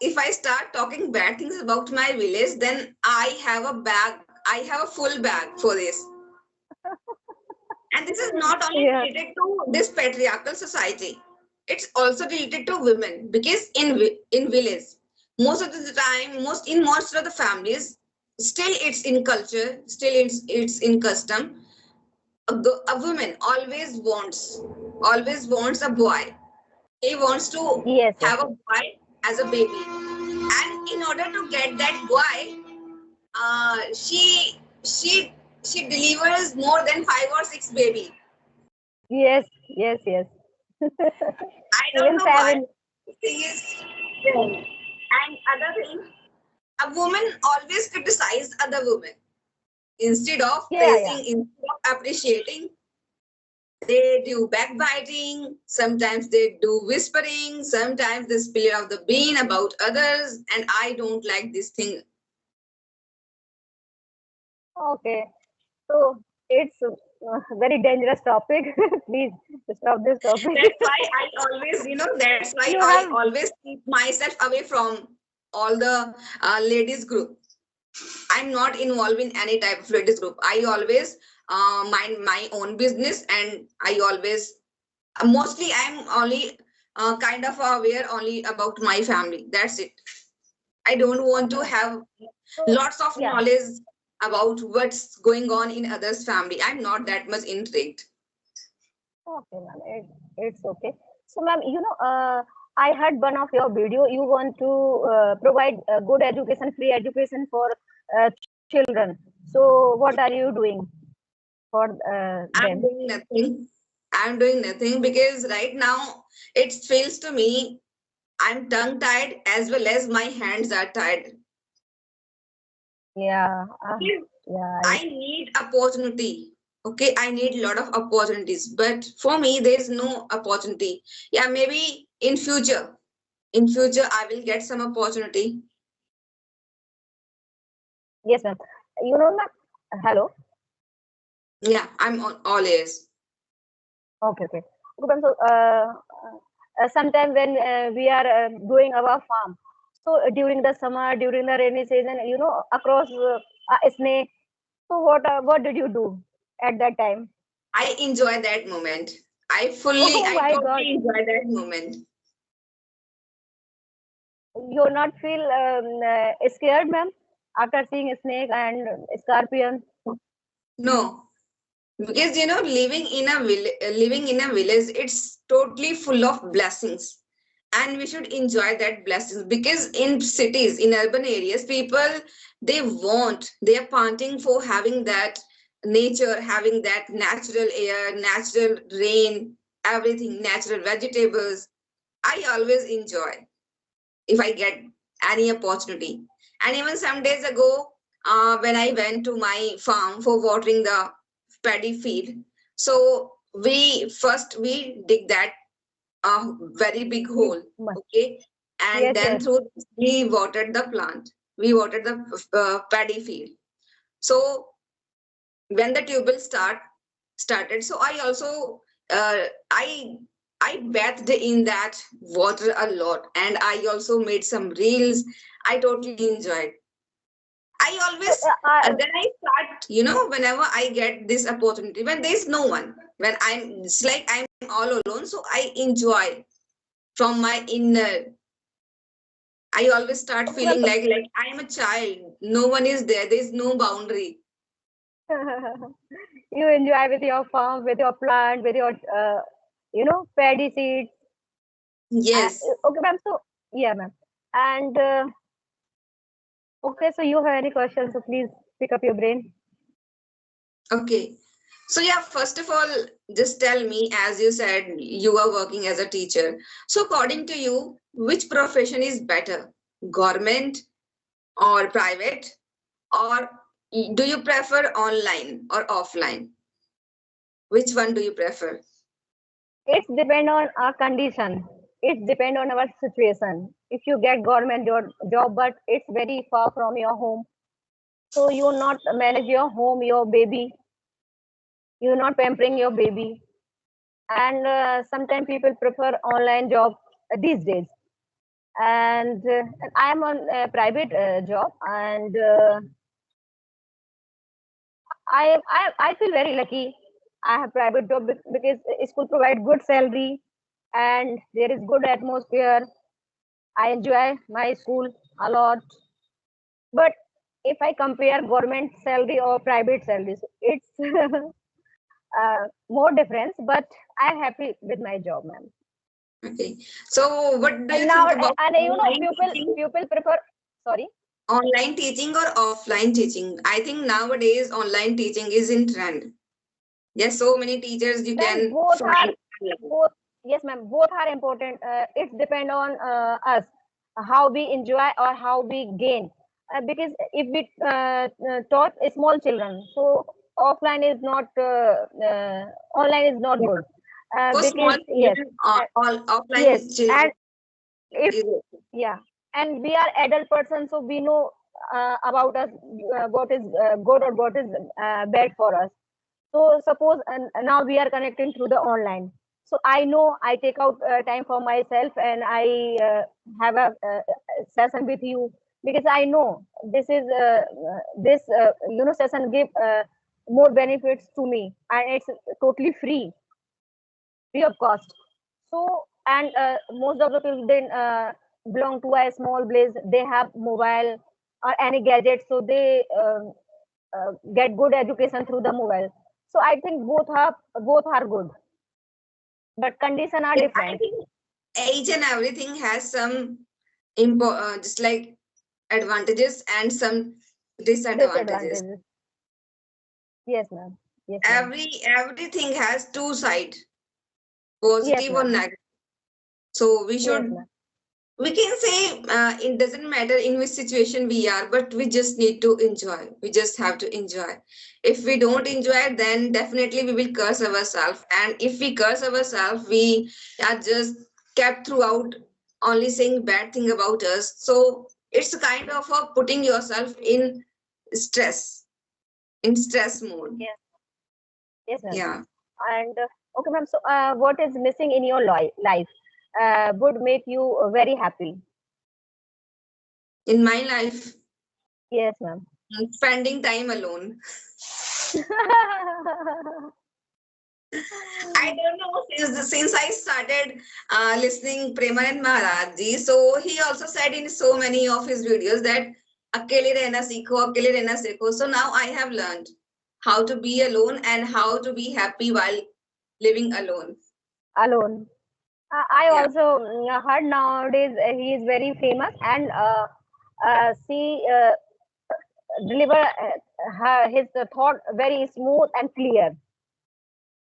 if I start talking bad things about my village, then I have a bag. I have a full bag for this. And this is not only Yeah. related to this patriarchal society. It's also related to women because in village, most of the time, most of the families, still it's in culture, still it's in custom. A woman always wants a boy. He wants to Yes, yes, have a boy as a baby, and in order to get that boy, uh, she she she delivers more than 5 or 6 baby. yes, yes, yes. I don't Even know why. seven. This thing is wrong. And other thing, a woman always criticize other women instead of Yeah, yeah. praising, instead of appreciating. They do backbiting. Sometimes they do whispering. Sometimes they spill out the bean about others, and I don't like this thing. Okay. So it's a very dangerous topic. Please stop this topic. That's why I always, that's why You I have, always keep myself away from all the ladies group. I'm not involved in any type of ladies group. I always mind my own business, and I always mostly I'm only kind of aware only about my family. That's it. I don't want to okay. have So lots of yeah. knowledge about what's going on in others' family. I'm not that much intrigued. Okay, ma'am. It's okay. So, ma'am, I heard one of your video. You want to provide good education, free education for children. So, what are you doing for I'm them? doing nothing. I'm doing nothing because right now it feels to me I'm tongue tied as well as my hands are tied. Yeah, yeah, I need opportunity. Okay, I need a lot of opportunities, but for me, there is no opportunity. Yeah, maybe in future. In future, I will get some opportunity. yes, ma'am. Ma'am. Hello. Yeah, I'm all ears. Okay, okay. Okay, ma'am. So, sometime when we are doing our farm, so during the summer, during the rainy season, across snake. So, what did you do at that time? I enjoy that moment. Oh I my God. totally enjoy that moment. You not feel scared, ma'am, after seeing a snake and scorpion? No, because living in a village, it's totally full of blessings, and we should enjoy that blessings. Because in cities, in urban areas, people they are panting for having that nature, having that natural air, natural rain, everything, natural vegetables. I always enjoy if I get any opportunity. And even some days ago, when I went to my farm for watering the paddy field, so we dig that very big Big hole, much. okay, and Yes, then yes. through this, we watered the plant. We watered the paddy field. So when the tubal started, so I also uh, I I bathed in that water a lot, and I also made some reels. I totally enjoyed. I So, always then I start, whenever I get this opportunity, when there's no one, when it's like I'm all alone, so I enjoy from my inner. I always start okay, ma'am. feeling like I am a child. No one is there. There's no boundary. You enjoy with your farm, with your plant, with your, paddy seeds. Yes. Okay, ma'am. So, yeah, ma'am. And, okay, so you have any questions, so please pick up your brain. Okay. So yeah, first of all, just tell me, as you said, you are working as a teacher. So according to you, which profession is better? Government or private? Or do you prefer online or offline? Which one do you prefer? It's depend on our condition. It depend on our situation. If you get government job, but it's very far from your home, so you not manage your home, your baby, you're not pampering your baby, and sometimes people prefer online job these days. and I am on a private job, and I feel very lucky. I have private job because school provide good salary and there is good atmosphere. I enjoy my school a lot. But if I compare government salary or private salaries, it's more difference. But I'm happy with my job, ma'am. Okay. So what do And you now, think about and online teaching? people prefer. Sorry. Online teaching or offline teaching? I think nowadays online teaching is in trend. There's so many teachers you Ma'am, can find. both yes, ma'am, both are important. It depend on us how we enjoy or how we gain. Because if we taught small children, so offline is not online is not Yeah. good. For small Because yes, children, uh, all yes, offline children and if is yeah, and we are adult person, so we know about us what is good or what is bad for us. So suppose now we are connecting through the online. So I know I take out time for myself and I have a session with you because I know this session give more benefits to me and it's totally free of cost. So and most of the people then belong to a small village. They have mobile or any gadget, so they get good education through the mobile. So I think both are good, but condition are yes, I different. think each and everything has some just like advantages and some disadvantages. Disadvantages. Yes, ma'am. Yes, ma'am. Everything has two sides, Yes, positive or ma'am. negative. So Yes, ma'am. we can say it doesn't matter in which situation we are, but we just need to enjoy. We just have to enjoy. If we don't enjoy it, then definitely we will curse ourselves. And if we curse ourselves, we are just kept throughout only saying bad thing about us. So it's a kind of a putting yourself stress, in stress mode. Yes, yes, ma'am. Yeah. And okay, ma'am. So, what is missing in your life would make you very happy? In my life, Yes, ma'am. spending time alone. I don't know since I started listening Premanand Maharaj ji. So he also said in so many of his videos that akele rehna seekho, akele rehna seekho. So now I have learned how to be alone and how to be happy while living alone. Alone. I Yeah. also heard nowadays he is very famous and she deliver his thought very smooth and clear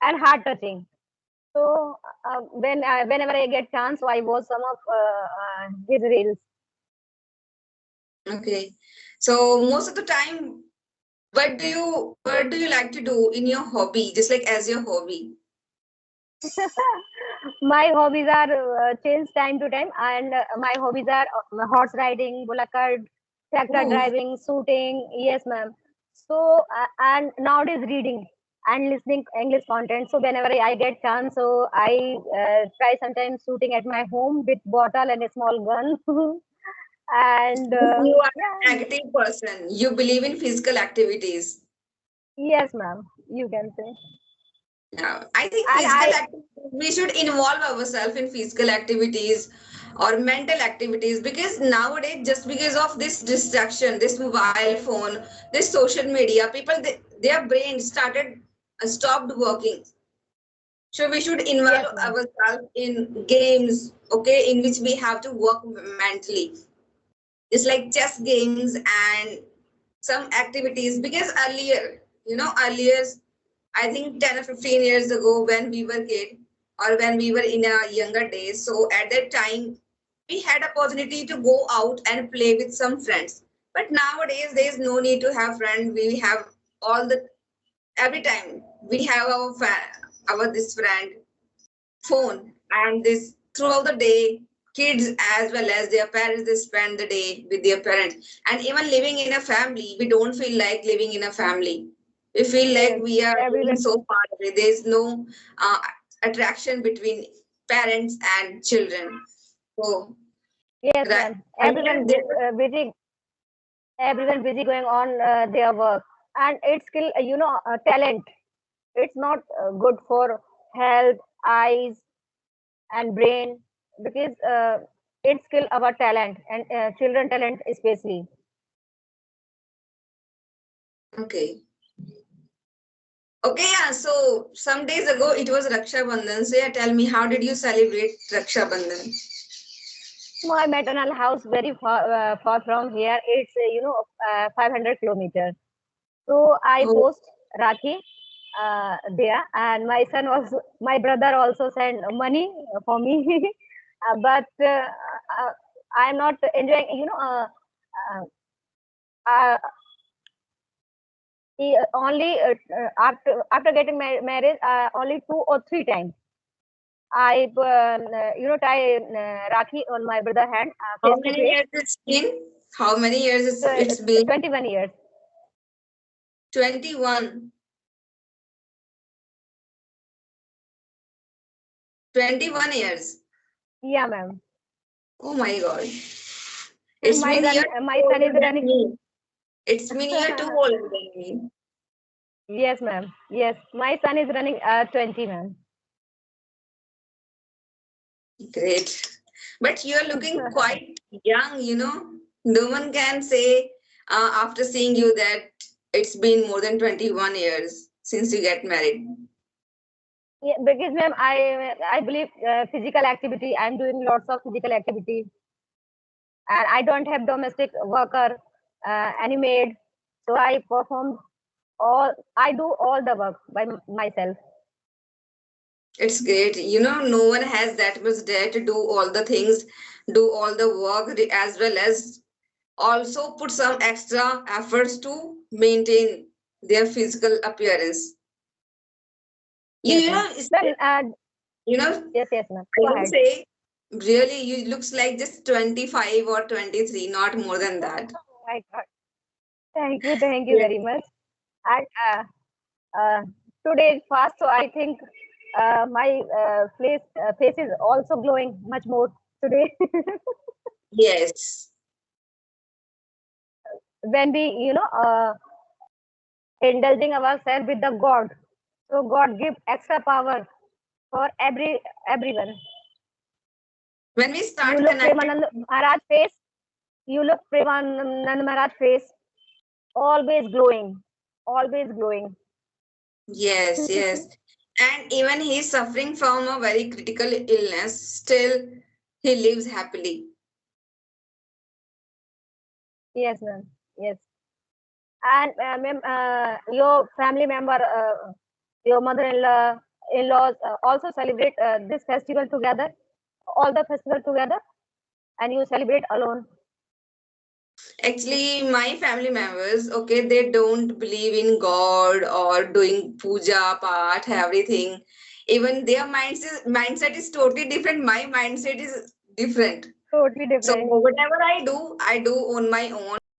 and heart touching. So whenever I get chance, so I watch some of his reels. Okay. So most of the time, what do you like to do in your hobby, just like as your hobby? My hobbies are change time to time, and my hobbies are horse riding, bullock tractor Oh, driving, shooting. Yes, ma'am. So and nowadays reading and listening English content. So whenever I get chance, so I try sometimes shooting at my home with bottle and a small gun. And you are yeah, an active person. You believe in physical activities. yes, ma'am. You can say. Yeah, I think And physical I activities, we should involve ourselves in physical activities or mental activities because nowadays, just because of this distraction, this mobile phone, this social media, their brain stopped working. So we should yes, involve ma'am. ourselves in games, okay, in which we have to work mentally. It's like chess games and some activities because earlier, I think 10 or 15 years ago when we were kid or when we were in our younger days. So at that time, we had opportunity to go out and play with some friends. But nowadays, there is no need to have friends. We have all the every time we have our this friend phone and this throughout the day kids as well as their parents they spend the day with their parents and even living in a family we don't feel like living in a family we feel like Yes, we are living everyone. so far away there's no uh, attraction between parents and children so Yes, right? ma'am. Earlier, there was, Everyone busy going on their work, and it's still talent. It's not good for health, eyes, and brain, because it's kill our talent, and children talent especially. okay. Okay, yeah. So some days ago it was Raksha Bandhan. So yeah, tell me, how did you celebrate Raksha Bandhan? My maternal house very far from here. It's 500 kilometers. So I Oh, post Rakhi there, and my brother also sent money for me. But I'm not enjoying. Uh, uh, only after getting married, only 2 or 3 times I tie Rakhi on my brother hand, how face to many face. years it's been? How many years it's been? 21 years. 21. 21 years. Yeah, ma'am. Oh my God. It's My been son, year my two son is older than running. me. It's been year two older than me. Yes, ma'am. Yes, my son is running 20, ma'am. Great. But you're looking quite young, No one can say after seeing you that it's been more than 21 years since you get married. Yeah, because ma'am, I believe physical activity. I'm doing lots of physical activity, and I don't have domestic worker, any maid. So I do all the work by myself. It's great. No one has that much dare to do all the things, do all the work, as well as also put some extra efforts to maintain their physical appearance. You, Yes, you ma'am. know, it's, Then, you know, yes, ma'am. I Go will ahead. say, really, you looks like just 25 or 23, not more than that. Oh my God. Thank you Yeah. very much. And uh, today is fast, so I think my face is also glowing much more today. Yes, When we, indulging ourselves with the God, so God give extra power for everyone. when we You start look connecting, Premanand Maharaj face. You look Premanand Maharaj face. Always glowing. Always glowing. yes, yes, and even he's suffering from a very critical illness, still he lives happily. Yes, ma'am. Yes. And ma'am, your family member, your mother-in-law, in-laws also celebrate this festival together, all the festival together, and you celebrate alone. Actually, my family members, okay, they don't believe in God or doing puja, path, everything. Even their mindset is totally different. My mindset is different. Totally So different. whatever I do on my own.